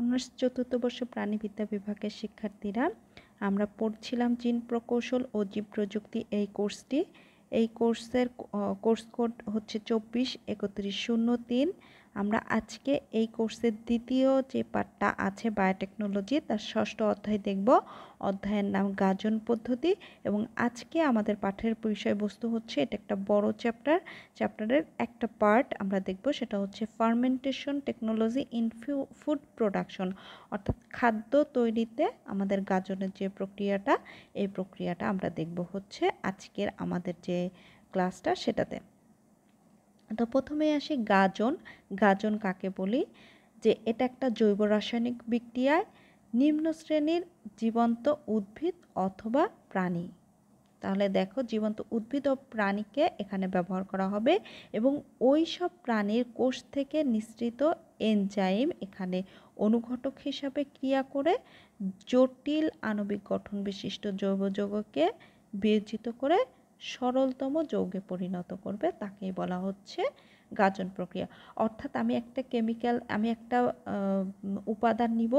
Honours চতুর্থ বর্ষ প্রাণীবিদ্যা বিভাগের শিক্ষার্থীরা আমরা পড়ছিলাম জিন প্রকৌশল ও জীব প্রযুক্তি এই কোর্সটি। এই কোর্সের কোর্স কোড হচ্ছে 24-3103। আমরা আজকে এই কোর্সের দ্বিতীয় যে পার্টটা আছে বায়োটেকনোলজি, তার ষষ্ঠ অধ্যায় দেখব। অধ্যায়ের নাম গাজন পদ্ধতি এবং আজকে আমাদের পাঠের বিষয়বস্তু হচ্ছে, এটা একটা বড় চ্যাপ্টারের একটা পার্ট আমরা দেখব, সেটা হচ্ছে fermentation technology in food production, অর্থাৎ খাদ্য তৈরিতে আমাদের গাজনের যে প্রক্রিয়াটা, এই প্রক্রিয়াটা আমরা দেখব হচ্ছে আজকের আমাদের যে ক্লাসটা সেটাতে। তো প্রথমেই আসি গাজন কাকে বলি, যে এটা একটা জৈব রাসায়নিক বিক্রিয়ায় নিম্ন শ্রেণীর জীবন্ত উদ্ভিদ অথবা প্রাণী। তাহলে দেখো, জীবন্ত উদ্ভিদ ও প্রাণীকে এখানে ব্যবহার করা হবে এবং ওই সব প্রাণীর কোষ থেকে নিঃসৃত এনজাইম এখানে অনুঘটক হিসাবে ক্রিয়া করে জটিল আণবিক গঠন বিশিষ্ট জৈব যৌগকে বিয়োজিত করে সরলতম যৌগে পরিণত করবে, তাকেই বলা হচ্ছে গাজন প্রক্রিয়া। অর্থাৎ আমি একটা উপাদান নিব,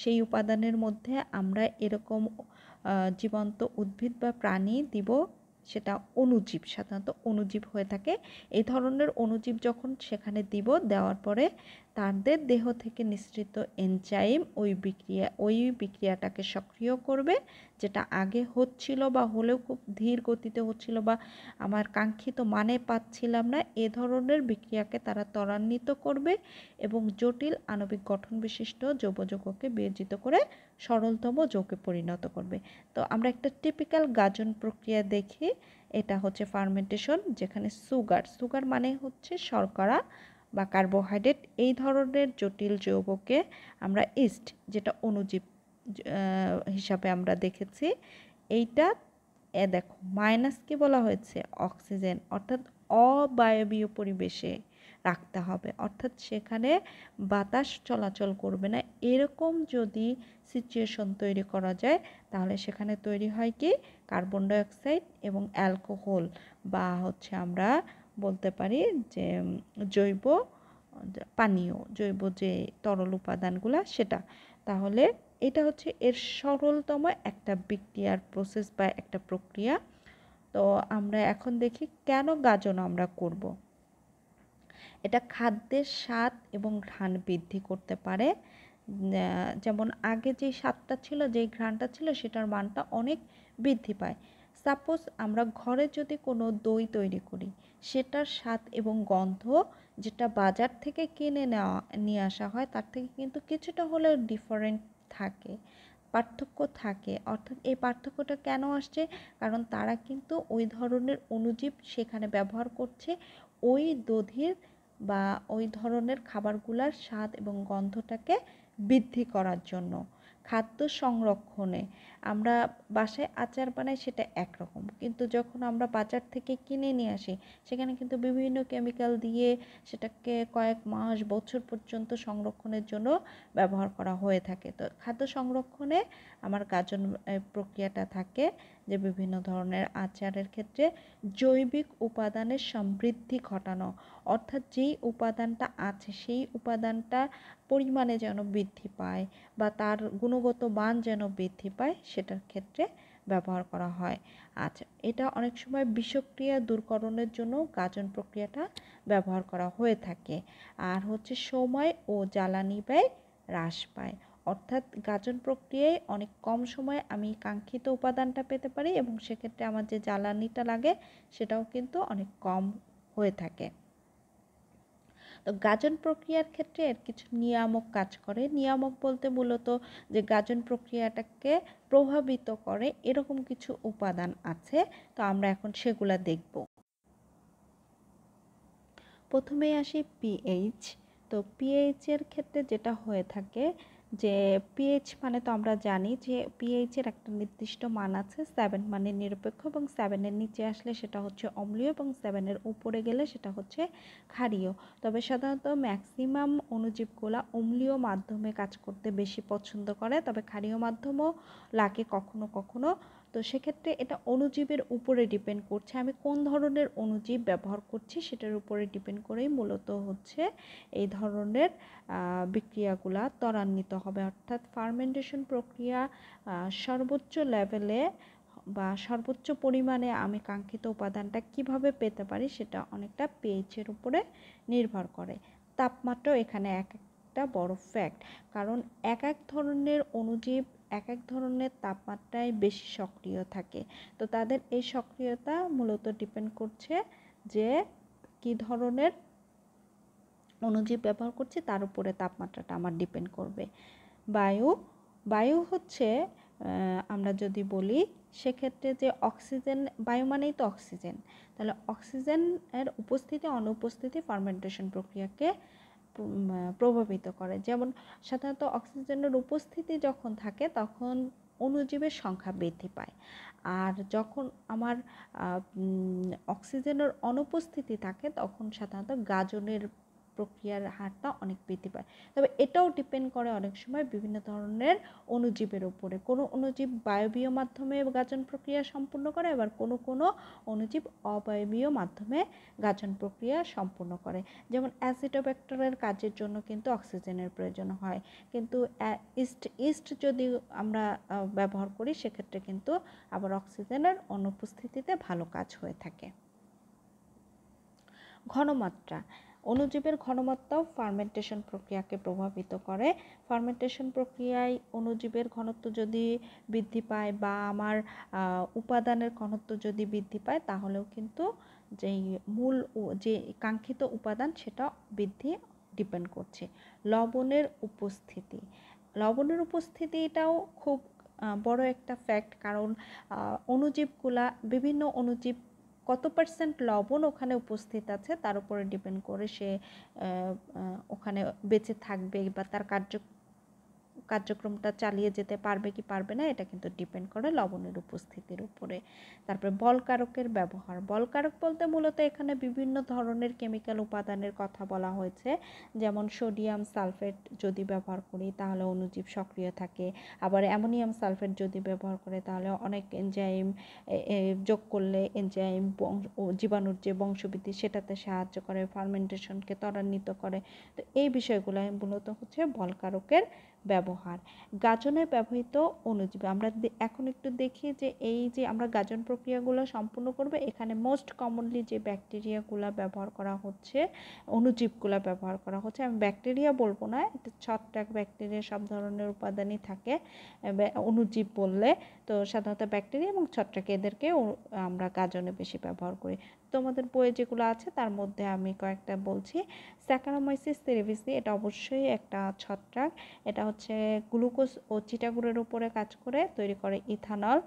সেই উপাদানের মধ্যে আমরা এরকম জীবন্ত উদ্ভিদ বা প্রাণী দিব, সেটা অণুজীব, সাধারণত অণুজীব হয়ে থাকে। এই ধরনের অণুজীব যখন সেখানে দেওয়ার পরে তাদের দেহ থেকে নিঃসৃত এনজাইম ওই বিক্রিয়াটাকে সক্রিয় করবে, যেটা আগে হচ্ছিল বা হলেও খুব ধীর গতিতে হচ্ছিল বা আমার কাঙ্ক্ষিত মানে পাচ্ছিলাম না, এ ধরনের বিক্রিয়াকে তারা ত্বরান্বিত করবে এবং জটিল আণবিক গঠন বিশিষ্ট জৈব যৌগকে বিয়োজিত করে সরলতম যৌগে পরিণত করবে। তো আমরা একটা টিপিক্যাল গাজন প্রক্রিয়া দেখি। এটা হচ্ছে ফার্মেন্টেশন, যেখানে সুগার মানে হচ্ছে শর্করা বা কার্বোহাইড্রেট, এই ধরনের জটিল যৌগকে আমরা ইস্ট, যেটা অণুজীব হিসাবে আমরা দেখেছি, এইটা দেখো মাইনাস কি বলা হয়েছে, অক্সিজেন, অর্থাৎ অবায়বীয় পরিবেশে রাখতে হবে, অর্থাৎ সেখানে বাতাস চলাচল করবে না। এরকম যদি সিচুয়েশন তৈরি করা যায়, তাহলে সেখানে তৈরি হয় কি কার্বন ডাইঅক্সাইড এবং অ্যালকোহল, বা হচ্ছে আমরা বলতে পারি যে জৈব যে তরল উপাদানগুলো সেটা। তাহলে এটা হচ্ছে এর সরলতম একটা বিক্রিয়ার প্রসেস বা একটা প্রক্রিয়া। তো আমরা এখন দেখি কেন গাজন আমরা করব। এটা খাদ্যের স্বাদ এবং ঘ্রাণ বৃদ্ধি করতে পারে। যেমন আগে যে স্বাদটা ছিল, যেই ঘ্রাণটা ছিল, সেটার মানটা অনেক বৃদ্ধি পায়। সাপোজ আমরা ঘরে যদি কোনো দই তৈরি করি, সেটার স্বাদ এবং গন্ধ যেটা বাজার থেকে নিয়ে আসা হয়, তার থেকে কিন্তু কিছুটা হলেও ডিফারেন্ট থাকে, পার্থক্য থাকে। অর্থাৎ এই পার্থক্যটা কেন আসছে, কারণ তারা কিন্তু ওই ধরনের অণুজীব সেখানে ব্যবহার করছে ওই দধির বা ওই ধরনের খাবারগুলোর স্বাদ এবং গন্ধটাকে বৃদ্ধি করার জন্য। খাদ্য সংরক্ষণে আমরা বাসায় আচার বানাই, সেটা একরকম, কিন্তু যখন আমরা বাজার থেকে কিনে নিয়ে আসি, সেখানে কিন্তু বিভিন্ন কেমিক্যাল দিয়ে সেটাকে কয়েক মাস বছর পর্যন্ত সংরক্ষণের জন্য ব্যবহার করা হয়ে থাকে। তো খাদ্য সংরক্ষণে আমার গাজন প্রক্রিয়াটা থাকে যে বিভিন্ন ধরনের আচারের ক্ষেত্রে জৈবিক উপাদানের সমৃদ্ধি ঘটানো, অর্থাৎ যেই উপাদানটা আছে সেই উপাদানটা পরিমাণে যেন বৃদ্ধি পায় বা তার গুণগত মান যেন বৃদ্ধি পায়, সেটার ক্ষেত্রে ব্যবহার করা হয়। আচ্ছা, এটা অনেক সময় বিষক্রিয়া দূরকরণের জন্য গাজন প্রক্রিয়াটা ব্যবহার করা হয়ে থাকে। আর হচ্ছে সময় ও জ্বালানি ব্যয় হ্রাস পায়, অর্থাৎ গাজন প্রক্রিয়ায় অনেক কম সময়ে আমি কাঙ্ক্ষিত উপাদানটা পেতে পারি এবং সেক্ষেত্রে আমার যে জ্বালানিটা লাগে সেটাও কিন্তু অনেক কম হয়ে থাকে। তো গাজন প্রক্রিয়ার ক্ষেত্রে এর কিছু নিয়ামক কাজ করে। নিয়ামক বলতে মূলত যে গাজন প্রক্রিয়াটাকে প্রভাবিত করে এরকম কিছু উপাদান আছে, তো আমরা এখন সেগুলা দেখব। প্রথমেই আসি পিএইচ। তো পিএইচ এর ক্ষেত্রে যেটা হয়ে থাকে, যে পিএইচ মানে তো আমরা জানি যে পিএইচের একটা নির্দিষ্ট মান আছে, 7 মানে নিরপেক্ষ, এবং 7-এর নিচে আসলে সেটা হচ্ছে অম্লীয় এবং 7-এর উপরে গেলে সেটা হচ্ছে ক্ষারীয়। তবে সাধারণত ম্যাক্সিমাম অণুজীবগুলা অম্লীয় মাধ্যমে কাজ করতে বেশি পছন্দ করে, তবে ক্ষারীয় মাধ্যমও লাগে কখনো কখনো। তো সেক্ষেত্রে এটা অণুজীবের উপরে ডিপেন্ড করছে, আমি কোন ধরনের অণুজীব ব্যবহার করছি সেটার উপরে ডিপেন্ড করেই মূলত হচ্ছে এই ধরনের বিক্রিয়াগুলা ত্বরান্বিত হবে। অর্থাৎ ফার্মেন্টেশন প্রক্রিয়া সর্বোচ্চ লেভেলে বা সর্বোচ্চ পরিমাণে আমি কাঙ্ক্ষিত উপাদানটা কিভাবে পেতে পারি সেটা অনেকটা পিএইচের উপরে নির্ভর করে। তাপমাত্রাও এখানে একটা বড় ফ্যাক্ট, কারণ এক এক ধরনের অণুজীব এক এক ধরনের তাপমাত্রায় বেশি সক্রিয় থাকে। তো তাদের এই সক্রিয়তা মূলত ডিপেন্ড করছে যে কি ধরনের অণুজীব ব্যবহার করছি তার উপরে তাপমাত্রাটা আমার ডিপেন্ড করবে। বায়ু হচ্ছে আমরা যদি বলি সেক্ষেত্রে যে অক্সিজেন, বায়ু মানেই তো অক্সিজেন, তাহলে অক্সিজেনের উপস্থিতি অনুপস্থিতি ফার্মেন্টেশন প্রক্রিয়াকে প্রভাবিত করে। যেমন সাধারণত অক্সিজেনের উপস্থিতি যখন থাকে তখন অণুজীবের সংখ্যা বৃদ্ধি পায়, আর যখন আমার অক্সিজেনের অনুপস্থিতি থাকে তখন সাধারণত গাজনের প্রক্রিয়ার হারটা অনেক বৃদ্ধি পায়। তবে এটাও ডিপেন্ড করে অনেক সময় বিভিন্ন ধরনের অণুজীবের উপরে। কোনো অণুজীব বায়বীয় মাধ্যমে গাজন প্রক্রিয়া সম্পূর্ণ করে, আবার কোনো অণুজীব অবায়বীয় মাধ্যমে গাজন প্রক্রিয়া সম্পূর্ণ করে। যেমন অ্যাসিডোব্যাক্টেরিয়ার কাজের জন্য কিন্তু অক্সিজেনের প্রয়োজন হয়, কিন্তু ইস্ট যদি আমরা ব্যবহার করি সেক্ষেত্রে কিন্তু আবার অক্সিজেনের অনুপস্থিতিতে ভালো কাজ হয়ে থাকে। ঘনমাত্রা, অণুজীবের ঘনমাত্রাও ফার্মেন্টেশন প্রক্রিয়াকে প্রভাবিত করে। ফার্মেন্টেশন প্রক্রিয়ায় অণুজীবের ঘনত্ব যদি বৃদ্ধি পায় বা আমার উপাদানের ঘনত্ব যদি বৃদ্ধি পায় তাহলেও কিন্তু যেই মূল যে কাঙ্ক্ষিত উপাদান সেটা বৃদ্ধি ডিপেন্ড করছে। লবণের উপস্থিতি, লবণের উপস্থিতিটাও খুব বড় একটা ফ্যাক্ট, কারণ অণুজীবগুলা বিভিন্ন অণুজীব কত পার্সেন্ট লবণ ওখানে উপস্থিত আছে তার উপরে ডিপেন্ড করে সে ওখানে বেঁচে থাকবে বা তার কার্যক্রমটা চালিয়ে যেতে পারবে কি পারবে না, এটা কিন্তু ডিপেন্ড করে লবণের উপস্থিতির উপরে। তারপরে বলকারকের ব্যবহার, বলকারক বলতে মূলত এখানে বিভিন্ন ধরনের কেমিক্যাল উপাদানের কথা বলা হয়েছে। যেমন সোডিয়াম সালফেট যদি ব্যবহার করি তাহলে অণুজীব সক্রিয় থাকে, আবার অ্যামোনিয়াম সালফেট যদি ব্যবহার করে তাহলে অনেক এনজাইম যোগ করলে এনজাইম জীবাণুর যে বংশবৃদ্ধি সেটাতে সাহায্য করে, ফার্মেন্টেশনকে ত্বরান্বিত করে। তো এই বিষয়গুলো মূলত হচ্ছে বলকারকের ব্যবহার। গাজনে ব্যবহৃত অণুজীব, আমরা এখন একটু দেখি যে এই যে আমরা গাজন প্রক্রিয়াগুলো সম্পূর্ণ করব এখানে মোস্ট কমনলি যে ব্যাকটেরিয়াগুলো ব্যবহার করা হচ্ছে, অণুজীবগুলো ব্যবহার করা হচ্ছে, আমি ব্যাকটেরিয়া বলবো না, এটা ছত্রাক ব্যাকটেরিয়া সব ধরনের উপাদানই থাকে অণুজীব বললে। তো সাধারণত ব্যাকটেরিয়া এবং ছত্রাক এদেরকে আমরা গাজনে বেশি ব্যবহার করি। তোমাদের বইয়ে যেগুলো আছে তার মধ্যে আমি কয়েকটা বলছি। স্যাকারোমাইসিস সেরেভিসি, এটা অবশ্যই একটা ছত্রাক, এটা হচ্ছে গ্লুকোজ ও চিটাগুড়ের উপরে কাজ করে তৈরি করে ইথানল।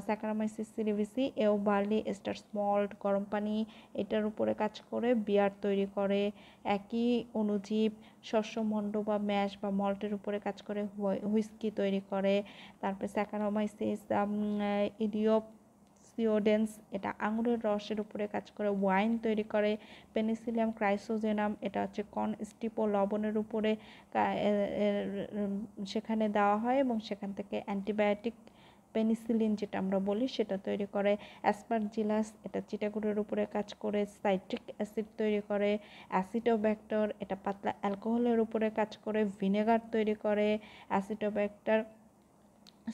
স্যাকারোমাইসিস সেরেভিসি এও বার্লি, স্টার্চ মল্ট, গরম পানি এটার উপরে কাজ করে বিয়ার তৈরি করে। একই অণুজীব শস্যমণ্ড বা ম্যাশ বা মল্টের উপরে কাজ করে হুইস্কি তৈরি করে। তারপরে স্যাকারোমাইসিস ইডিওপসিওডেন্স, এটা আঙুরের রসের উপরে কাজ করে ওয়াইন তৈরি করে। পেনিসিলিয়াম ক্রাইসোজেনাম, এটা হচ্ছে কনস্টিপো লবণের উপরে সেখানে দেওয়া হয় এবং সেখান থেকে অ্যান্টিবায়োটিক পেনিসিলিন যেটা আমরা বলি সেটা তৈরি করে। অ্যাসপারজিলাস, এটা চিটাগুড়ের উপরে কাজ করে সাইট্রিক অ্যাসিড তৈরি করে। অ্যাসিডোব্যাক্টর, এটা পাতলা অ্যালকোহলের উপরে কাজ করে ভিনেগার তৈরি করে। অ্যাসিডোব্যাক্টর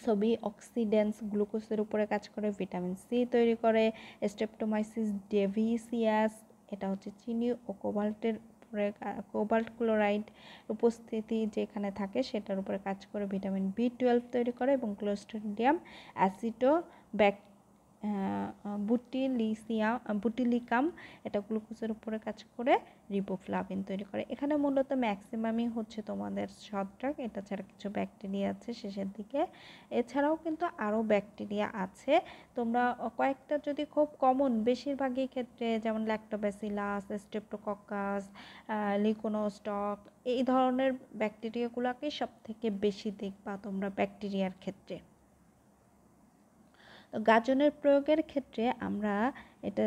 ছবি অক্সিডেন্স গ্লুকোজের উপরে কাজ করে ভিটামিন সি তৈরি করে। স্ট্রেপ্টোমাইসিস ডেভিসিয়াস, এটা হচ্ছে চিনি ও কোবাল্ট ক্লোরাইড উপস্থিতি যেখানে থাকে সেটার উপরে কাজ করে ভিটামিন বি12 তৈরি করে। এবং ক্লোস্ট্রিডিয়াম বুটিলিকাম, এটা গ্লুকোজের উপরে কাজ করে রিবোফ্লাভিন তৈরি করে। এখানে মূলত ম্যাক্সিমামই হচ্ছে তোমাদের ছত্রাক, এটা ছাড়া কিছু ব্যাকটেরিয়া আছে শেষের দিকে। এছাড়াও কিন্তু আরও ব্যাকটেরিয়া আছে, তোমরা কয়েকটা যদি খুব কমন, বেশিরভাগই ক্ষেত্রে যেমন ল্যাক্টোব্যাসিলাস, স্ট্রেপ্টোকক্কাস, লিকোনোস্টক, এই ধরনের ব্যাকটেরিয়াগুলোকে সব থেকে বেশি দেখবা তোমরা ব্যাকটেরিয়ার ক্ষেত্রে। গাজনের প্রয়োগের ক্ষেত্রে আমরা এটা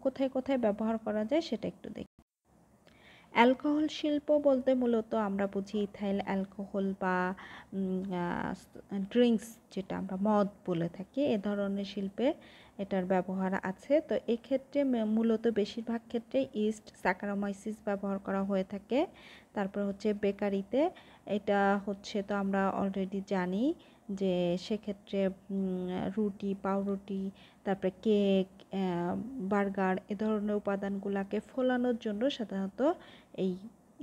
কোথায় কোথায় ব্যবহার করা যায় সেটা একটু দেখি। অ্যালকোহল শিল্প বলতে মূলত আমরা বুঝি ইথাইল অ্যালকোহল বা ড্রিঙ্কস, যেটা আমরা মদ বলে থাকি, এ ধরনের শিল্পে এটার ব্যবহার আছে। তো এক্ষেত্রে মূলত বেশিরভাগ ক্ষেত্রে ইস্ট, স্যাকারামাইসিস ব্যবহার করা হয়ে থাকে। তারপর হচ্ছে বেকারিতে এটা হচ্ছে, তো আমরা অলরেডি জানি যে সেক্ষেত্রে রুটি, পাউরুটি, তারপরে কেক, বার্গার এ ধরনের উপাদানগুলোকে ফোলানোর জন্য সাধারণত এই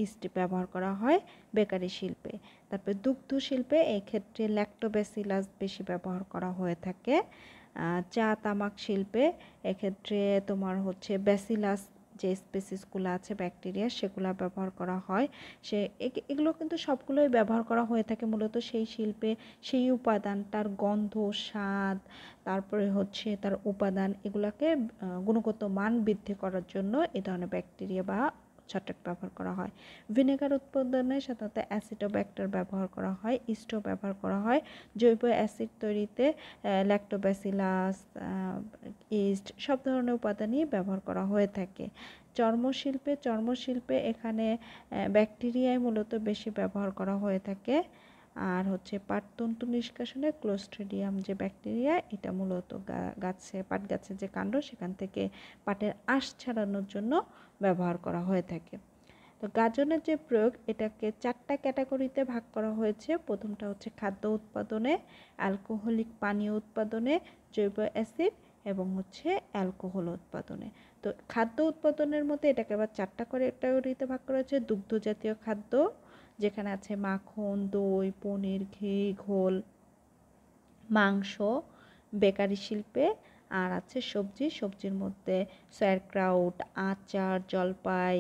ইস্ট ব্যবহার করা হয় বেকারি শিল্পে। তারপরে দুগ্ধ শিল্পে এই ক্ষেত্রে ল্যাক্টোব্যাসিলাস বেশি ব্যবহার করা হয়ে থাকে। চা তামাক শিল্পে এক্ষেত্রে তোমার হচ্ছে ব্যাসিলাস, যে স্পেসিসগুলো আছে ব্যাকটেরিয়া, সেগুলো ব্যবহার করা হয়। এগুলো কিন্তু সবগুলোই ব্যবহার করা হয়ে থাকে মূলত সেই শিল্পে সেই উপাদানটার গন্ধ, স্বাদ, তারপরে হচ্ছে তার উপাদান, এগুলোকে গুণগত মান বৃদ্ধি করার জন্য এ ধরনের ব্যাকটেরিয়া বা ছত্রাক ব্যবহার করা হয়। ভিনেগার উৎপাদনে সাধারণত অ্যাসিডোব্যাক্টার ব্যবহার করা হয়, ইস্টও ব্যবহার করা হয়। জৈব অ্যাসিড তৈরিতে ল্যাক্টোব্যাসিলাস, ইস্ট সব ধরনের উপাদানই ব্যবহার করা হয়ে থাকে। চর্মশিল্পে এখানে ব্যাকটেরিয়াই মূলত বেশি ব্যবহার করা হয়ে থাকে। আর হচ্ছে পাটতন্তু নিষ্কাশনে ক্লোস্ট্রিডিয়াম যে ব্যাকটেরিয়া, এটা মূলত পাট গাছের যে কাণ্ড, সেখান থেকে পাটের আঁশ ছাড়ানোর জন্য ব্যবহার করা হয়ে থাকে। তো গাজনের যে প্রয়োগ, এটাকে 4টা ক্যাটাগরিতে ভাগ করা হয়েছে। প্রথমটা হচ্ছে খাদ্য উৎপাদনে, অ্যালকোহলিক পানীয় উৎপাদনে, জৈব অ্যাসিড এবং হচ্ছে অ্যালকোহল উৎপাদনে। তো খাদ্য উৎপাদনের মধ্যে এটাকে আবার 4টা ক্যাটাগরিতে ভাগ করা হয়েছে। দুগ্ধ জাতীয় খাদ্য, যেখানে আছে মাখন, দই, পনির, ঘি, ঘোল, মাংস। বেকারি শিল্পে আর আছে সবজির মধ্যে সয়ারক্রাউট, আচার, জলপাই,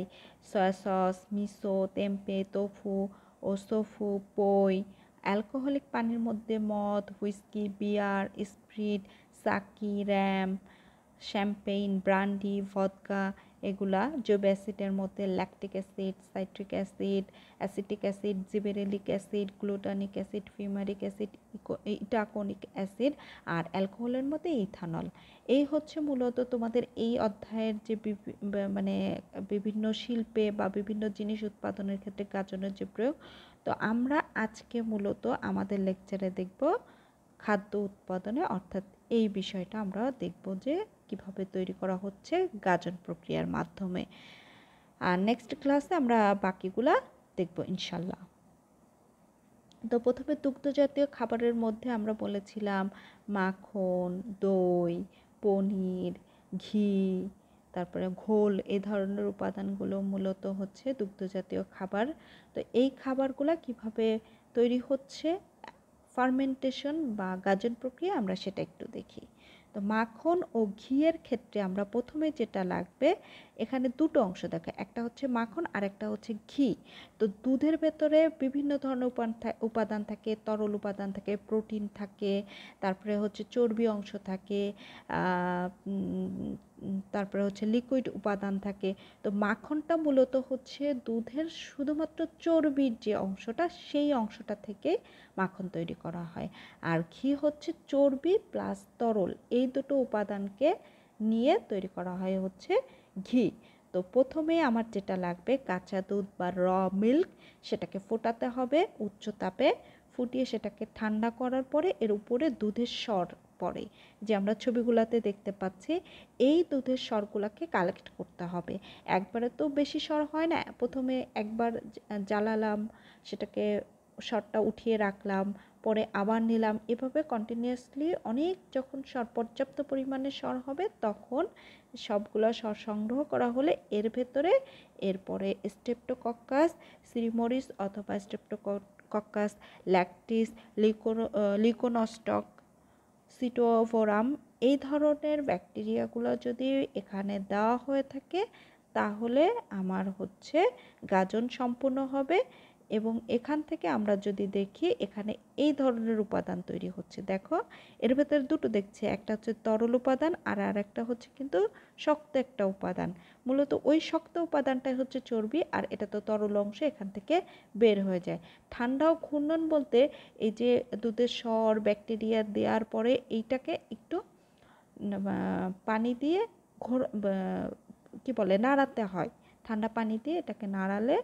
soy sauce, miso, tempeh, tofu ও সোফু, পই। অ্যালকোহলিক পানির মধ্যে মদ, whisky, beer, spirit, sake, rum, champagne, brandy, vodka এগুলা। জৈব অ্যাসিডের মধ্যে lactic acid, citric acid, acetic acid, gibberellic acid, glutamic acid, fumaric acid, itaconic acid. আর অ্যালকোহলের মধ্যে ইথানল। এই হচ্ছে মূলত তোমাদের এই অধ্যায়ের যে মানে বিভিন্ন শিল্পে বা বিভিন্ন জিনিস উৎপাদনের ক্ষেত্রে গাজনের যে প্রয়োগ। তো আমরা আজকে মূলত আমাদের লেকচারে দেখব খাদ্য উৎপাদনে, অর্থাৎ এই বিষয়টা আমরা দেখব যে কিভাবে তৈরি করা হচ্ছে গাজন প্রক্রিয়ার মাধ্যমে। আর নেক্সট ক্লাসে আমরা বাকিগুলা দেখব ইনশাল্লাহ। তো প্রথমে দুগ্ধজাতীয় খাবারের মধ্যে আমরা বলেছিলাম মাখন, দই, পনির, ঘি, তারপরে ঘোল, এই ধরনের উপাদানগুলো মূলত হচ্ছে দুগ্ধজাতীয় খাবার। তো এই খাবারগুলো কিভাবে তৈরি হচ্ছে, ফার্মেন্টেশন বা গাজন প্রক্রিয়া, আমরা সেটা একটু দেখি। তো মাখন ও ঘিয়ের ক্ষেত্রে আমরা প্রথমে যেটা লাগবে, এখানে দুটো অংশ দেখে, একটা হচ্ছে মাখন আর একটা হচ্ছে ঘি। তো দুধের ভেতরে বিভিন্ন ধরনের উপাদান থাকে, তরল উপাদান থাকে, প্রোটিন থাকে, তারপরে হচ্ছে চর্বি অংশ থাকে, তারপরে হচ্ছে লিকুইড উপাদান থাকে। তো মাখনটা মূলত হচ্ছে দুধের শুধুমাত্র চর্বির যে অংশটা, সেই অংশটা থেকে মাখন তৈরি করা হয়। আর ঘি হচ্ছে চর্বি প্লাস তরল, এই দুটো উপাদানকে নিয়ে তৈরি করা হয় হচ্ছে ঘি। তো প্রথমে আমার যেটা লাগবে কাঁচা দুধ বা র মিল্ক, সেটাকে ফোটাতে হবে উচ্চ তাপে। ফুটিয়ে সেটাকে ঠান্ডা করার পরে এর উপরে দুধের সর পড়ে, যে আমরা ছবিগুলোতে দেখতে পাচ্ছি। এই দুধের সরগুলোকে কালেক্ট করতে হবে। একবারে তো বেশি সর হয় না, প্রথমে একবার জ্বালালাম, সেটাকে সরটা উঠিয়ে রাখলাম, পরে আবার নিলাম, এভাবে কন্টিনিউয়াসলি অনেক যখন পর্যাপ্ত পরিমাণে সর হবে, তখন সবগুলো সর সংগ্রহ করা হলে এর ভেতরে এরপরে স্ট্রেপ্টোকক্কাস সিরিমোরিস অথবা স্ট্রেপ্টোকক্কাস ল্যাকটিস, লিকোনোস্টক, সিটোফোরাম, এই ধরনের ব্যাকটেরিয়াগুলো যদি এখানে দেওয়া হয়ে থাকে, তাহলে আমার হচ্ছে গাজন সম্পূর্ণ হবে। এবং এখান থেকে আমরা যদি দেখি, এখানে এই ধরনের উপাদান তৈরি হচ্ছে। দেখো এর ভেতরে দুটো দেখছি, একটা হচ্ছে তরল উপাদান আর একটা হচ্ছে কিন্তু শক্ত একটা উপাদান। মূলত ওই শক্ত উপাদানটাই হচ্ছে চর্বি, আর এটা তো তরল অংশ এখান থেকে বের হয়ে যায়। ঠান্ডা ও ঘূর্ণন বলতে এই যে দুধের সর ব্যাকটেরিয়া দেওয়ার পরে এইটাকে একটু পানি দিয়ে কি বলে নাড়াতে হয়, ঠান্ডা পানি দিয়ে এটাকে নাড়ালে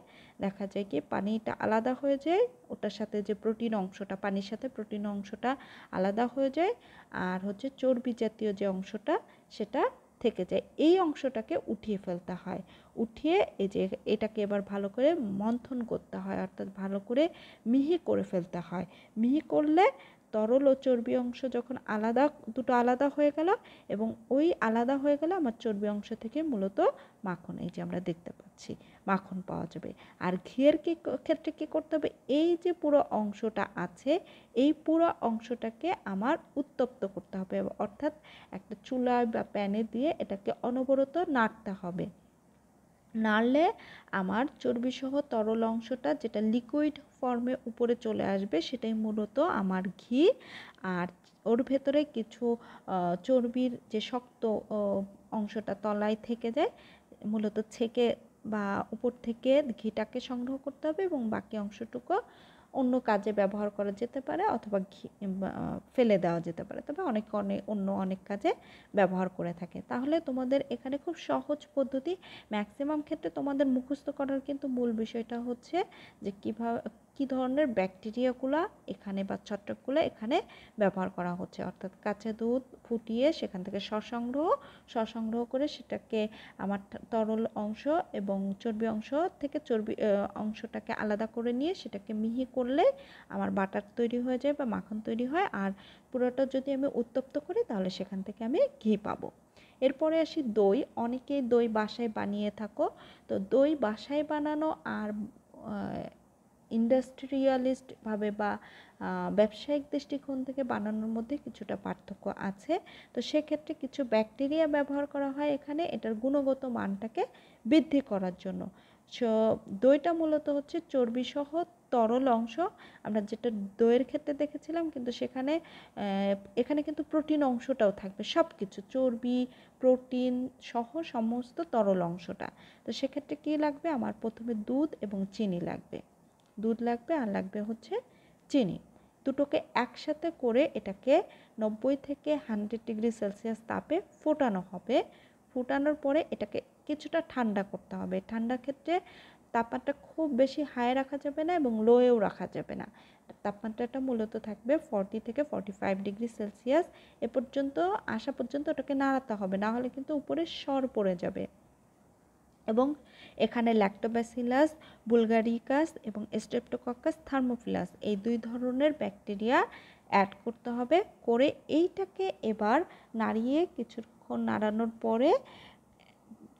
দেখা যায় কি পানিটা আলাদা হয়ে যায়, ওটার সাথে যে প্রোটিন অংশটা, পানির সাথে প্রোটিন অংশটা আলাদা হয়ে যায়, আর হচ্ছে চর্বি জাতীয় যে অংশটা সেটা থেকে যায়। এই অংশটাকে উঠিয়ে ফেলতে হয়। উঠিয়ে এই যে এটাকে এবার ভালো করে মন্থন করতে হয়, অর্থাৎ ভালো করে মিহি করে ফেলতে হয়। মিহি করলে তরল ও চর্বি অংশ যখন আলাদা, দুটো আলাদা হয়ে গেল, এবং ওই আলাদা হয়ে গেলে আমার চর্বি অংশ থেকে মূলত মাখন, এই যে আমরা দেখতে পাচ্ছি মাখন পাওয়া যাবে। আর ঘিয়ের ক্ষেত্রে কী করতে হবে, এই যে পুরো অংশটা আছে এই পুরো অংশটাকে আমার উত্তপ্ত করতে হবে, অর্থাৎ একটা চুলায় বা প্যানে দিয়ে এটাকে অনবরত নাড়তে হবে। নাড়লে আমার চর্বিসহ তরল অংশটা যেটা লিকুইড ফর্মে উপরে চলে আসবে সেটাই মূলত আমার ঘি। আর ওর ভেতরে কিছু চর্বির যে শক্ত অংশটা তলায় থেকে যায়, মূলত ছেঁকে বা উপর থেকে ঘিটাকে সংগ্রহ করতে হবে, এবং বাকি অংশটুকু অন্য কাজে ব্যবহার করা যেতে পারে, অথবা ঘি ফেলে দেওয়া যেতে পারে, তবে অন্য অনেক কাজে ব্যবহার করে থাকে। তাহলে তোমাদের এখানে খুব সহজ পদ্ধতি, ম্যাক্সিমাম ক্ষেত্রে তোমাদের মুখস্থ করার কিন্তু মূল বিষয়টা হচ্ছে যে কী ধরনের ব্যাকটেরিয়াগুলো এখানে বা ছত্রাকগুলো এখানে ব্যবহার করা হচ্ছে, অর্থাৎ কাঁচা দুধ ফুটিয়ে সেখান থেকে স্বসংগ্রহ করে সেটাকে আমার তরল অংশ এবং চর্বি অংশ থেকে চর্বি অংশটাকে আলাদা করে নিয়ে সেটাকে মিহি করলে আমার বাটার তৈরি হয়ে যায় বা মাখন তৈরি হয়। আর পুরোটা যদি আমি উত্তপ্ত করি তাহলে সেখান থেকে আমি ঘি পাবো। এরপরে আসি দই। অনেকেই দই বাসায় বানিয়ে থাকো, তো দই বাসায় বানানো আর ইন্ডাস্ট্রিয়ালিস্টভাবে বা ব্যবসায়িক দৃষ্টিকোণ থেকে বানানোর মধ্যে কিছুটা পার্থক্য আছে। তো সেক্ষেত্রে কিছু ব্যাকটেরিয়া ব্যবহার করা হয় এখানে এটার গুণগত মানটাকে বৃদ্ধি করার জন্য। দইটা মূলত হচ্ছে চর্বিসহ তরল অংশ, আমরা যেটা দইয়ের ক্ষেত্রে দেখেছিলাম, কিন্তু এখানে কিন্তু প্রোটিন অংশটাও থাকবে, সব কিছু চর্বি প্রোটিন সহ সমস্ত তরল অংশটা। তো সেক্ষেত্রে কী লাগবে, আমার প্রথমে দুধ এবং চিনি লাগবে, আর লাগবে হচ্ছে চিনি। দুটোকে একসাথে করে এটাকে 90 থেকে 100 ডিগ্রি সেলসিয়াস তাপে ফোটানো হবে। ফোটানোর পরে এটাকে কিছুটা ঠান্ডা করতে হবে। ঠান্ডার ক্ষেত্রে তাপমাত্রা খুব বেশি হাই রাখা যাবে না এবং লোয়েও রাখা যাবে না, তাপমাত্রাটা মূলত থাকবে 40 থেকে 45 ডিগ্রি সেলসিয়াস। এ পর্যন্ত আসা পর্যন্ত ওটাকে নাড়াতে হবে, না হলে কিন্তু উপরে সর পড়ে যাবে। এবং এখানে ল্যাক্টোব্যাসিলাস বুলগারিকাস এবং স্ট্রেপ্টোকক্কাস থার্মোফিলাস এই 2 ধরনের ব্যাকটেরিয়া অ্যাড করতে হবে। করে এইটাকে এবার নাড়িয়ে কিছুক্ষণ নাড়ানোর পরে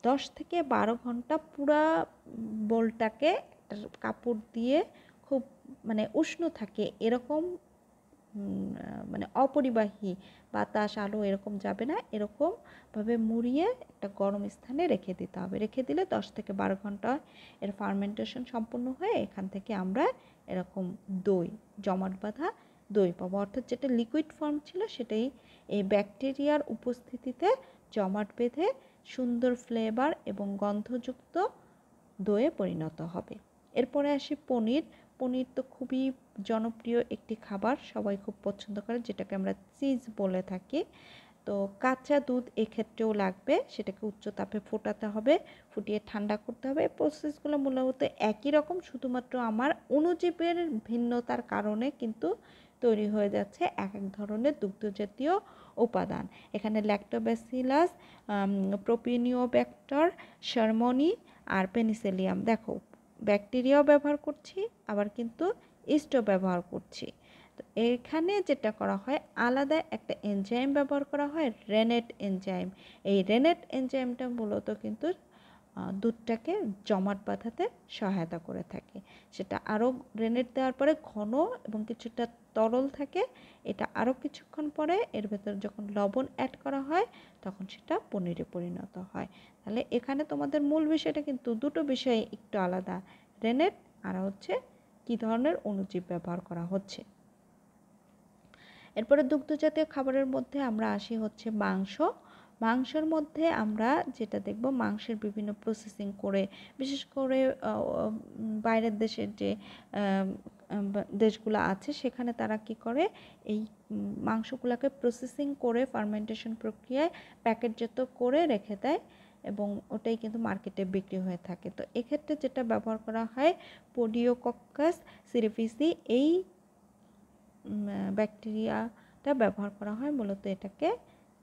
10 থেকে 12 ঘন্টা পুরা বোলটাকে একটা কাপড় দিয়ে খুব উষ্ণ থাকে এরকম, অপরিবাহী বাতাস আলো এরকম যাবে না, এরকমভাবে মুড়িয়ে একটা গরম স্থানে রেখে দিতে হবে। রেখে দিলে 10 থেকে 12 ঘন্টা এর ফার্মেন্টেশন সম্পূর্ণ হয়ে এখান থেকে আমরা এরকম দই, জমাট বাঁধা দই পাবো, অর্থাৎ যেটা লিকুইড ফর্ম ছিল সেটাই এই ব্যাকটেরিয়ার উপস্থিতিতে জমাট বেঁধে সুন্দর ফ্লেভার এবং গন্ধযুক্ত দইয়ে পরিণত হবে। এরপরে আসি পনির। পনির তো খুবই জনপ্রিয় একটি খাবার, সবাই খুব পছন্দ করে, যেটাকে আমরা চিজ বলে থাকি। তো কাঁচা দুধ এক্ষেত্রেও লাগবে, সেটাকে উচ্চ তাপে ফোটাতে হবে, ফুটিয়ে ঠান্ডা করতে হবে। এই প্রসেসগুলো মূলত একই রকম, শুধুমাত্র আমার অণুজীবের ভিন্নতার কারণে কিন্তু তৈরি হয়ে যাচ্ছে এক এক ধরনের দুগ্ধজাতীয় উপাদান। এখানে ল্যাক্টোব্যাসিলাস, প্রোপিনিওব্যাক্টর, শারমনি আর পেনিসিলিয়াম, দেখো ব্যাকটেরিয়াও ব্যবহার করছি, আবার কিন্তু ইস্টও ব্যবহার করছি। তো এখানে যেটা করা হয়, আলাদা একটা এনজাইম ব্যবহার করা হয়, রেনেট এনজাইম। এই রেনেট এনজাইমটা মূলত কিন্তু দুধটাকে জমাট বাঁধাতে সহায়তা করে থাকে। সেটা আরও রেনেট দেওয়ার পরে ঘন এবং কিছুটা তরল থাকে, এটা আরও কিছুক্ষণ পরে এর ভেতর যখন লবণ অ্যাড করা হয় তখন সেটা পনিরে পরিণত হয়। তাহলে এখানে তোমাদের মূল বিষয়টা কিন্তু দুটো বিষয় একটু আলাদা, রেনেট আর হচ্ছে কী ধরনের অণুজীব ব্যবহার করা হচ্ছে। এরপরে দুগ্ধজাতীয় খাবারের মধ্যে আমরা আসি হচ্ছে মাংস। মাংসের মধ্যে আমরা যেটা দেখব, মাংসের বিভিন্ন প্রসেসিং করে, বিশেষ করে বাইরের দেশের যে দেশগুলো আছে সেখানে তারা কি করে, এই মাংসগুলোকে প্রসেসিং করে ফার্মেন্টেশন প্রক্রিয়ায় প্যাকেটজাত করে রেখে দেয় এবং ওটাই কিন্তু মার্কেটে বিক্রি হয়ে থাকে। তো এক্ষেত্রে যেটা ব্যবহার করা হয় পোডিওকক্কাস সিরিফিসি, এই ব্যাকটেরিয়াটা ব্যবহার করা হয় মূলত এটাকে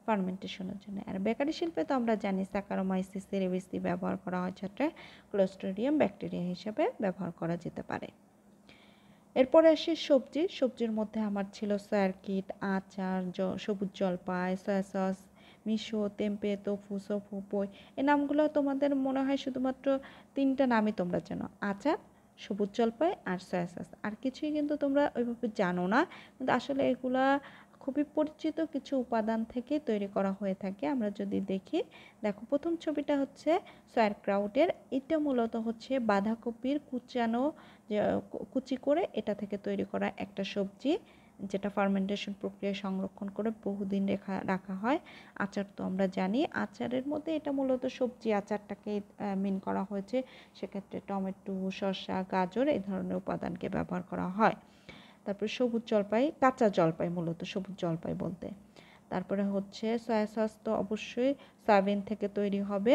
ফার্মেন্টেশনের জন্য। আর বেকারি শিল্পে তো আমরা জানি স্যাকারোমাইসিস সেরেভিসি ব্যবহার করা হয়, যাতে ক্লোস্ট্রিডিয়াম ব্যাকটেরিয়া হিসেবে ব্যবহার করা যেতে পারে। এরপরে আসি সবজির মধ্যে আমার ছিল সয়ারকিট, আচার, সবুজ জলপাই, সয়া সস, মিশো, তেম্পে, তোফু, সোফু, পই। এই নামগুলো তোমাদের মনে হয় শুধুমাত্র 3টা নামই তোমরা জানো, আচার, সবুজ জলপাই আর সয়া সস। আর কিছুই কিন্তু তোমরা ওইভাবে জানো না, কিন্তু আসলে এগুলা খুবই পরিচিত কিছু উপাদান থেকে তৈরি করা হয়ে থাকে। আমরা যদি দেখো প্রথম ছবিটা হচ্ছে সয়ারক্রাউটের। এটা মূলত হচ্ছে বাঁধাকপির কুচি করে এটা থেকে তৈরি করা একটা সবজি, যেটা ফার্মেন্টেশন প্রক্রিয়ায় সংরক্ষণ করে বহুদিন রাখা হয়। আচার তো আমরা জানি, আচারের মধ্যে এটা মূলত সবজি আচারটাকে মিন করা হয়েছে। সেক্ষেত্রে টমেটো, শসা, গাজর এই ধরনের উপাদানকে ব্যবহার করা হয়। তারপর সবুজ জলপাই, কাঁচা জলপাই মূলত সবুজ জলপাই বলতে। তারপরে হচ্ছে সয়া সস তো অবশ্যই সয়াবিন থেকে তৈরি হবে।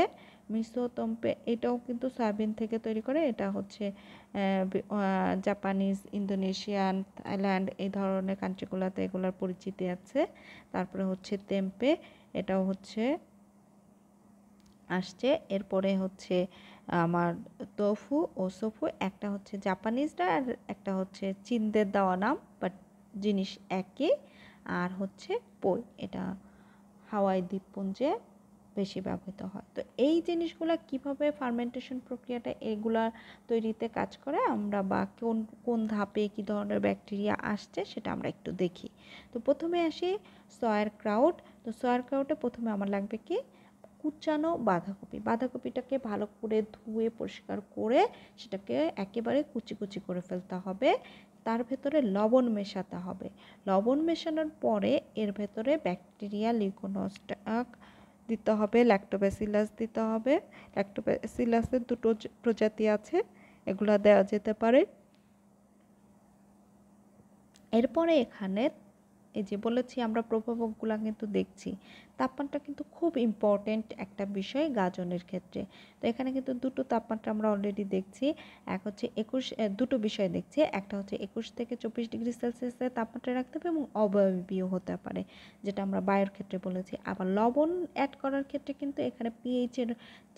মিসো তেম্পে এটাও কিন্তু সয়াবিন থেকে তৈরি করে। এটা হচ্ছে জাপানিজ, ইন্দোনেশিয়ান, থাইল্যান্ড এই ধরনের কান্ট্রিগুলোতে এগুলোর পরিচিতি আছে। তারপরে হচ্ছে তেম্পে, এটাও হচ্ছে আসছে। এরপরে হচ্ছে আমার তোফু ও সোফু, একটা হচ্ছে জাপানিজরা আর একটা হচ্ছে চীনদের দেওয়া নাম, বাট জিনিস একই। আর হচ্ছে পই, এটা হাওয়াই দ্বীপপুঞ্জে বেশি ব্যবহৃত হয়। তো এই জিনিসগুলো কিভাবে ফার্মেন্টেশন প্রক্রিয়াটা এগুলা তৈরিতে কাজ করে আমরা, বা কোন কোন ধাপে কী ধরনের ব্যাকটেরিয়া আসছে সেটা আমরা একটু দেখি। তো প্রথমে আসি সয়ারক্রাউট। তো সয়ারক্রাউটে প্রথমে আমার লাগবে কি কুচানো বাঁধাকপিটাকে ভালো করে ধুয়ে পরিষ্কার করে সেটাকে একেবারে কুচি কুচি করে ফেলতে হবে। তার ভেতরে লবণ মেশাতে হবে। লবণ মেশানোর পরে এর ভেতরে ব্যাকটেরিয়া লিউকোনোস্টাক দিতে হবে, ল্যাক্টোব্যাসিলাস দিতে হবে। ল্যাক্টোব্যাসিলাসের 2টো প্রজাতি আছে, এগুলো দেওয়া যেতে পারে। এরপরে এখানে এই যে বলেছি আমরা প্রভাবকগুলো কিন্তু দেখছি, তাপমাত্রা কিন্তু খুব ইম্পর্টেন্ট একটা বিষয় গাজনের ক্ষেত্রে। তো এখানে কিন্তু 2টো তাপমাত্রা আমরা অলরেডি দেখছি। এক হচ্ছে 2টো বিষয় দেখছি, একটা হচ্ছে 21 থেকে 24 ডিগ্রি সেলসিয়াসের তাপমাত্রা রাখতে হবে এবং অবায়বীয় হতে পারে, যেটা আমরা বায়ুর ক্ষেত্রে বলেছি। আবার লবণ অ্যাড করার ক্ষেত্রে কিন্তু এখানে পিএইচের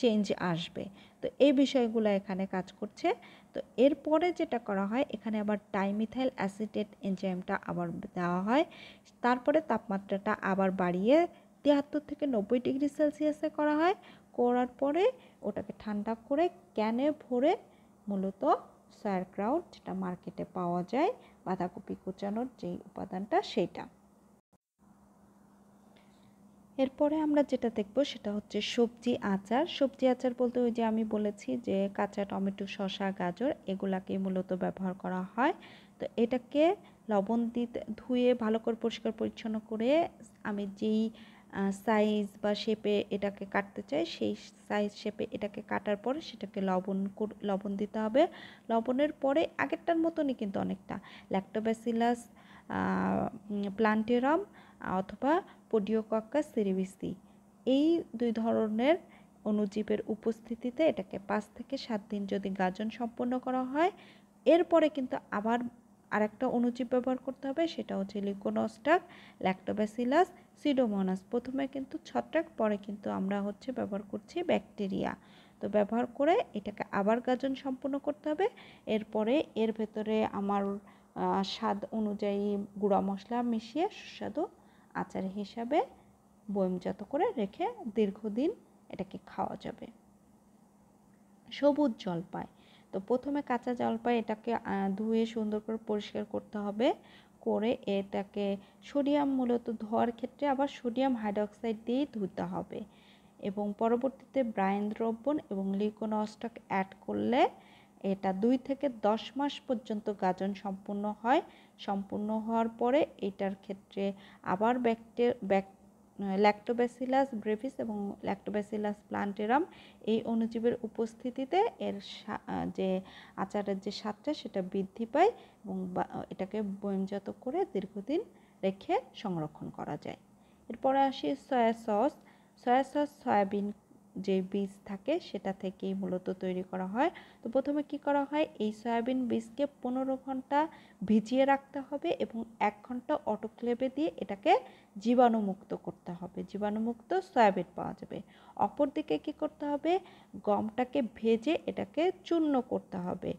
চেঞ্জ আসবে। তো এই বিষয়গুলো এখানে কাজ করছে। তো এরপরে যেটা করা হয়, এখানে আবার ডাইমিথাইল অ্যাসিটেট এনজাইমটা আবার দেওয়া হয়। তারপরে তাপমাত্রাটা আবার বাড়িয়ে 73 থেকে 90 ডিগ্রি সেলসিয়াসে করা হয়। করার পরে ওটাকে ঠান্ডা করে ক্যানে ভরে মূলত সয়ারক্রাউট, যেটা মার্কেটে পাওয়া যায় বাঁধাকপি কুচানোর যেই উপাদানটা, সেইটা। এরপরে আমরা যেটা দেখব সেটা হচ্ছে সবজি আচার বলতে ওই যে আমি বলেছি যে কাঁচা টমেটো, শসা, গাজর এগুলাকে মূলত ব্যবহার করা হয়। তো এটাকে লবণ দিতে ধুয়ে ভালো করে পরিষ্কার পরিচ্ছন্ন করে আমি যেই সাইজ বা শেপে এটাকে কাটতে চাই সেই সাইজ শেপে এটাকে কাটার পরে সেটাকে লবণ দিতে হবে। লবণের পরে আগেরটার মতনই কিন্তু অনেকটা ল্যাক্টোব্যাসিলাস প্লান্টেরাম অথবা পোডিওকক্কাস সেরিভিসি, এই 2 ধরনের অণুজীবের উপস্থিতিতে এটাকে 5 থেকে 7 দিন যদি গাজন সম্পন্ন করা হয়, এরপরে কিন্তু আবার আরেকটা অণুজীব ব্যবহার করতে হবে, সেটা হচ্ছে লিউকোনোস্টাক, ল্যাক্টোব্যাসিলাস, সিডোমোনাস। প্রথমে কিন্তু ছত্রাক, পরে কিন্তু আমরা হচ্ছে ব্যবহার করছি ব্যাকটেরিয়া। তো ব্যবহার করে এটাকে আবার গাজন সম্পন্ন করতে হবে। এরপরে এর ভেতরে আমার স্বাদ অনুযায়ী গুঁড়া মশলা মিশিয়ে সুস্বাদু আচার হিসাবে বয়মজাত করে রেখে দীর্ঘদিন এটাকে খাওয়া যাবে। সবুজ জলপাই, তো প্রথমে কাঁচা জলপাই এটাকে ধুয়ে সুন্দর করে পরিষ্কার করতে হবে। করে এটাকে সোডিয়াম, মূলত ধোয়ার ক্ষেত্রে আবার সোডিয়াম হাইড্রক্সাইড দিয়েই ধুতে হবে এবং পরবর্তীতে ব্রাইন দ্রবণ এবং লিউকোনোস্টাক অ্যাড করলে এটা 2 থেকে 10 মাস পর্যন্ত গাজন সম্পূর্ণ হয়। সম্পূর্ণ হওয়ার পরে এটার ক্ষেত্রে আবার ল্যাক্টোব্যাসিলাস ব্রেভিস এবং ল্যাক্টোব্যাসিলাস প্লান্টেরাম এই অণুজীবের উপস্থিতিতে এর যে আচারের যে স্বাদটা সেটা বৃদ্ধি পায় এবং এটাকে বয়মজাত করে দীর্ঘদিন রেখে সংরক্ষণ করা যায়। এরপরে আসি সয়া সস। সয়াবিন যে বীজ থাকে সেটা থেকেই মূলত তৈরি করা হয়। তো প্রথমে কি করা হয়, এই সয়াবিন বীজকে 15 ঘন্টা ভিজিয়ে রাখতে হবে এবং 1 ঘন্টা অটোক্লেভে দিয়ে এটাকে জীবাণুমুক্ত করতে হবে, জীবাণুমুক্ত সয়াবিন পাওয়া যাবে। অপরদিকে কি করতে হবে, গমটাকে ভেজে এটাকে চূর্ণ করতে হবে,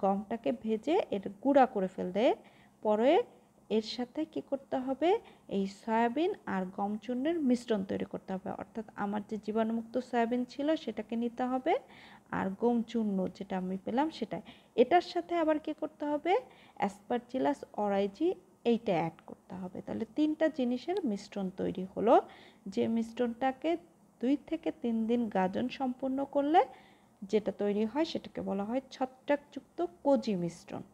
গমটাকে ভেজে এর গুঁড়া করে ফেলতে পরে এর সাথে কি করতে হবে, এই সয়াবিন আর গম চূর্ণের মিশ্রণ তৈরি করতে হবে। অর্থাৎ আমার যে জীবাণুমুক্ত সয়াবিন ছিল সেটাকে নিতে হবে আর গম চূর্ণ যেটা আমি পেলাম সেটাই, এটার সাথে আবার কি করতে হবে, অ্যাসপারজিলাস অরাইজি এইটা অ্যাড করতে হবে। তাহলে 3টা জিনিসের মিশ্রণ তৈরি হলো, যে মিশ্রণটাকে 2 থেকে 3 দিন গাজন সম্পূর্ণ করলে যেটা তৈরি হয় সেটাকে বলা হয় ছত্রাকযুক্ত কোজি মিশ্রণ।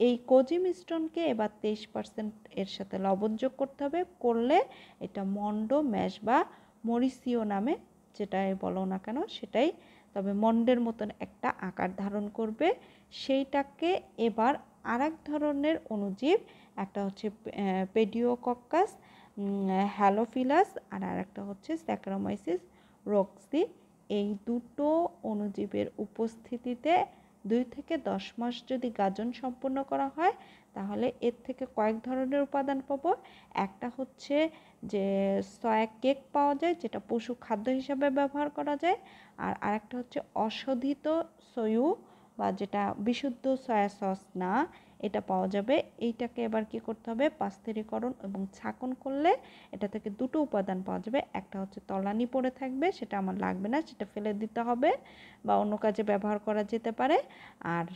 এই কোজি মিশ্রণকে এবার 23% এর সাথে লবণ যোগ করতে হবে, করলে এটা মন্ড ম্যাশ বা মরিসিও নামে যেটাই বলো না কেন সেটাই, তবে মন্ডের মতন একটা আকার ধারণ করবে। সেইটাকে এবার আরেক ধরনের অণুজীব, একটা হচ্ছে পেডিওকক্কাস হ্যালোফিলাস আর আরেকটা হচ্ছে স্যাকারোমাইসিস রক্সি, এই দুটো অণুজীবের উপস্থিতিতে 2 থেকে 10 মাস যদি গাজন সম্পূর্ণ করা হয় তাহলে এর থেকে কয়েক ধরনের উপাদান পাবো। একটা হচ্ছে যে সয়া কেক পাওয়া যায় যেটা পশু খাদ্য হিসাবে ব্যবহার করা যায়, আর আরেকটা হচ্ছে অশোধিত সয়ু বা যেটা বিশুদ্ধ সয়া সস না, এটা পাওয়া যাবে। এইটাকে এবার কি করতে হবে, পাস্তুরিকরণ এবং ছাঁকন করলে এটা থেকে দুটো উপাদান পাওয়া যাবে। একটা হচ্ছে তলানি পড়ে থাকবে, সেটা আমার লাগবে না, সেটা ফেলে দিতে হবে বা অন্য কাজে ব্যবহার করা যেতে পারে। আর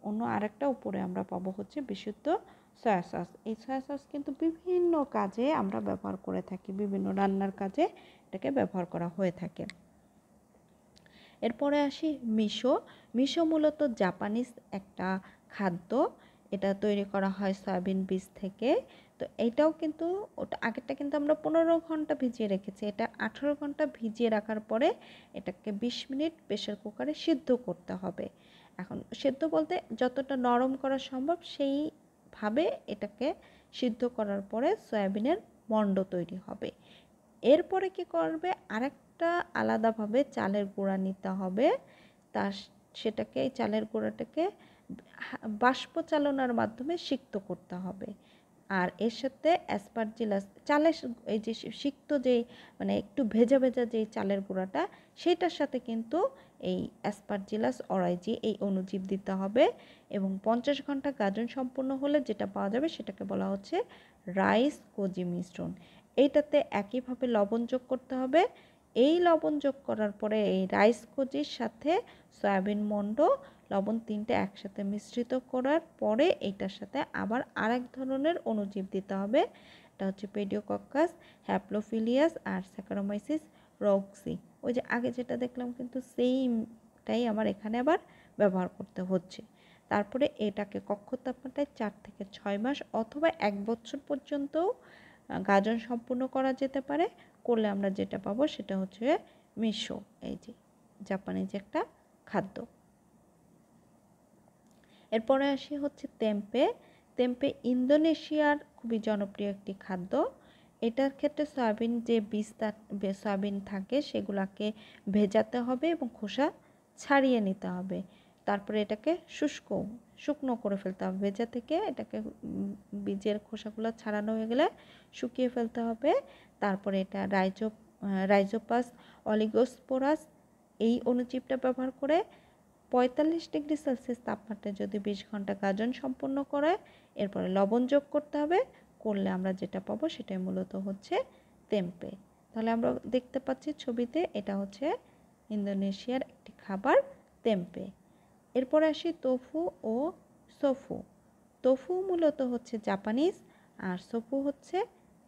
অন্য আরেকটা উপরে আমরা পাবো হচ্ছে বিশুদ্ধ সয়া সস। এই সয়া সস কিন্তু বিভিন্ন কাজে আমরা ব্যবহার করে থাকি, বিভিন্ন রান্নার কাজে এটাকে ব্যবহার করা হয়ে থাকে। এরপরে আসি মিশো। মিশো মূলত জাপানিজ একটা খাদ্য, এটা তৈরি করা হয় সয়াবিন বীজ থেকে। তো এইটাও কিন্তু ওটা আগেরটা কিন্তু আমরা 15 ঘন্টা ভিজিয়ে রেখেছি, এটা 18 ঘন্টা ভিজিয়ে রাখার পরে এটাকে 20 মিনিট প্রেসার কুকারে সিদ্ধ করতে হবে। এখন সিদ্ধ বলতে যতটা নরম করা সম্ভব সেইভাবে এটাকে সিদ্ধ করার পরে সয়াবিনের মণ্ড তৈরি হবে। এরপরে কি করবে, আরেকটা আলাদাভাবে চালের গুঁড়া নিতে হবে, তার সেটাকে এই চালের গুঁড়াটাকে বাষ্প চালনার মাধ্যমে সিক্ত করতে হবে। আর এর সাথে অ্যাসপারজিলাস চালের এই যে সিক্ত যেই মানে একটু ভেজা ভেজা যেই চালের গুঁড়াটা সেটার সাথে কিন্তু এই অ্যাসপারজিলাস অরাইজি এই অণুজীব দিতে হবে এবং 50 ঘন্টা গাজন সম্পূর্ণ হলে যেটা পাওয়া যাবে সেটাকে বলা হচ্ছে রাইস কোজি মিশ্রণ। এইটাতে একইভাবে লবণ যোগ করতে হবে। এই লবণ যোগ করার পরে এই রাইস কোজির সাথে সয়াবিন মণ্ড লবণ 3টে একসাথে মিশ্রিত করার পরে এইটার সাথে আবার আরেক ধরনের অণুজীব দিতে হবে, এটা হচ্ছে পেডিওকক্কাস হ্যাপ্লোফিলিয়াস আর স্যাকারোমাইসিস রক্সি। ওই যে আগে যেটা দেখলাম কিন্তু সেইটাই আমার এখানে আবার ব্যবহার করতে হচ্ছে। তারপরে এটাকে কক্ষ তাপমাত্রায় 4 থেকে 6 মাস অথবা 1 বছর পর্যন্তও গাজন সম্পূর্ণ করা যেতে পারে। করলে আমরা যেটা পাবো সেটা হচ্ছে মিশো, এই যে জাপানিজ একটা খাদ্য। এরপরে আসি হচ্ছে তেম্পে। তেম্পে ইন্দোনেশিয়ার খুবই জনপ্রিয় একটি খাদ্য। এটার ক্ষেত্রে সয়াবিন যে সয়াবিন থাকে সেগুলোকে ভেজাতে হবে এবং খোসা ছাড়িয়ে নিতে হবে। তারপরে এটাকে শুকনো করে ফেলতে হবে, ভেজা থেকে এটাকে বীজের খোসাগুলো ছাড়ানো হয়ে গেলে শুকিয়ে ফেলতে হবে। তারপরে এটা রাইজোপাস অলিগোস্পোরাস এই অণুজীবটা ব্যবহার করে 45 ডিগ্রি সেলসিয়াস তাপমাত্রায় যদি 20 ঘন্টা গাজন সম্পূর্ণ করে এরপরে লবণ যোগ করতে হবে, করলে আমরা যেটা পাবো সেটাই মূলত হচ্ছে তেম্পে। তাহলে আমরা দেখতে পাচ্ছি ছবিতে এটা হচ্ছে ইন্দোনেশিয়ার একটি খাবার তেম্পে। এরপরে আসি তোফু ও সোফু। তোফু মূলত হচ্ছে জাপানিজ আর সোফু হচ্ছে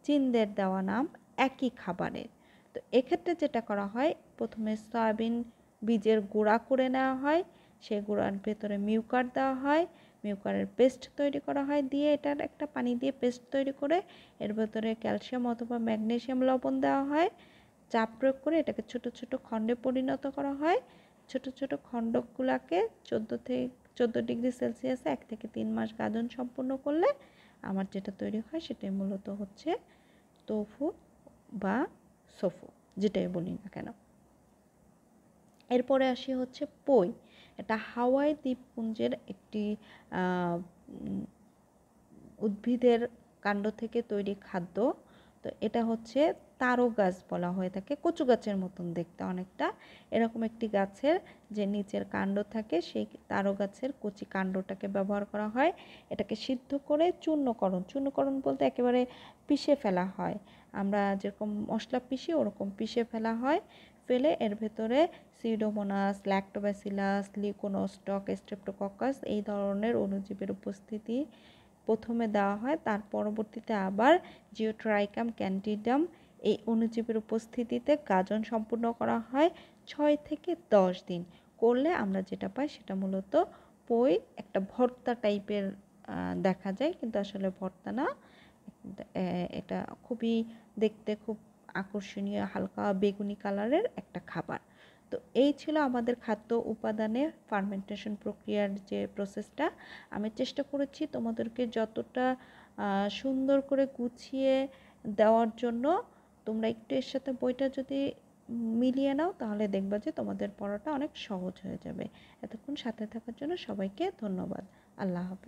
চীনদের দেওয়া নাম একই খাবারের। তো এক্ষেত্রে যেটা করা হয়, প্রথমে সয়াবিন বীজের গুঁড়া করে নেওয়া হয়, সেই গুঁড়ার ভেতরে মিউকার দেওয়া হয়, মিউকারের পেস্ট তৈরি করা হয়, দিয়ে এটার একটা পানি দিয়ে পেস্ট তৈরি করে এর ভেতরে ক্যালসিয়াম অথবা ম্যাগনেসিয়াম লবণ দেওয়া হয়, চাপ প্রয়োগ করে এটাকে ছোট ছোট খণ্ডে পরিণত করা হয়। ছোট ছোট খণ্ডগুলোকে 14 ডিগ্রি সেলসিয়াসে 1 থেকে 3 মাস গাজন সম্পূর্ণ করলে আমার যেটা তৈরি হয় সেটাই মূলত হচ্ছে তোফু বা সোফু, যেটাই বলি না কেন। এরপরে আসি হচ্ছে পই। এটা হাওয়াই দ্বীপপুঞ্জের একটি উদ্ভিদের কাণ্ড থেকে তৈরি খাদ্য। তো এটা হচ্ছে তারো গাছ বলা হয়ে থাকে, কচু গাছের মতন দেখতে অনেকটা। এরকম একটি গাছের যে নিচের কাণ্ড থাকে, সেই তারো গাছের কচি কাণ্ডটাকে ব্যবহার করা হয়। এটাকে সিদ্ধ করে চূর্ণকরণ বলতে একেবারে পিষে ফেলা হয়। আমরা যেরকম মশলা পিষি ওরকম পিষে ফেলা হয়। ফেলে এর ভেতরে সিউডোমোনাস, ল্যাক্টোব্যাসিলাস, লিউকোনোস্টক, স্ট্রেপ্টোকক্কাস এই ধরনের অণুজীবের উপস্থিতি প্রথমে দেওয়া হয়। তার পরবর্তীতে আবার জিওট্রাইকাম ক্যান্ডিডাম এই অণুজীবের উপস্থিতিতে গাজন সম্পূর্ণ করা হয় 6 থেকে 10 দিন। করলে আমরা যেটা পাই সেটা মূলত পই একটা ভর্তা টাইপের দেখা যায়, কিন্তু আসলে ভর্তা না। এটা খুবই দেখতে খুব আকর্ষণীয়, হালকা বেগুনি কালারের একটা খাবার। তো এই ছিল আমাদের খাদ্য উপাদানে ফার্মেন্টেশন প্রক্রিয়ার যে প্রসেসটা। আমি চেষ্টা করেছি তোমাদেরকে যতটা সুন্দর করে গুছিয়ে দেওয়ার জন্য। তোমরা একটু এর সাথে বইটা যদি মিলিয়ে নাও তাহলে দেখবা যে তোমাদের পড়াটা অনেক সহজ হয়ে যাবে। এতক্ষণ সাথে থাকার জন্য সবাইকে ধন্যবাদ। আল্লাহ হাফেজ।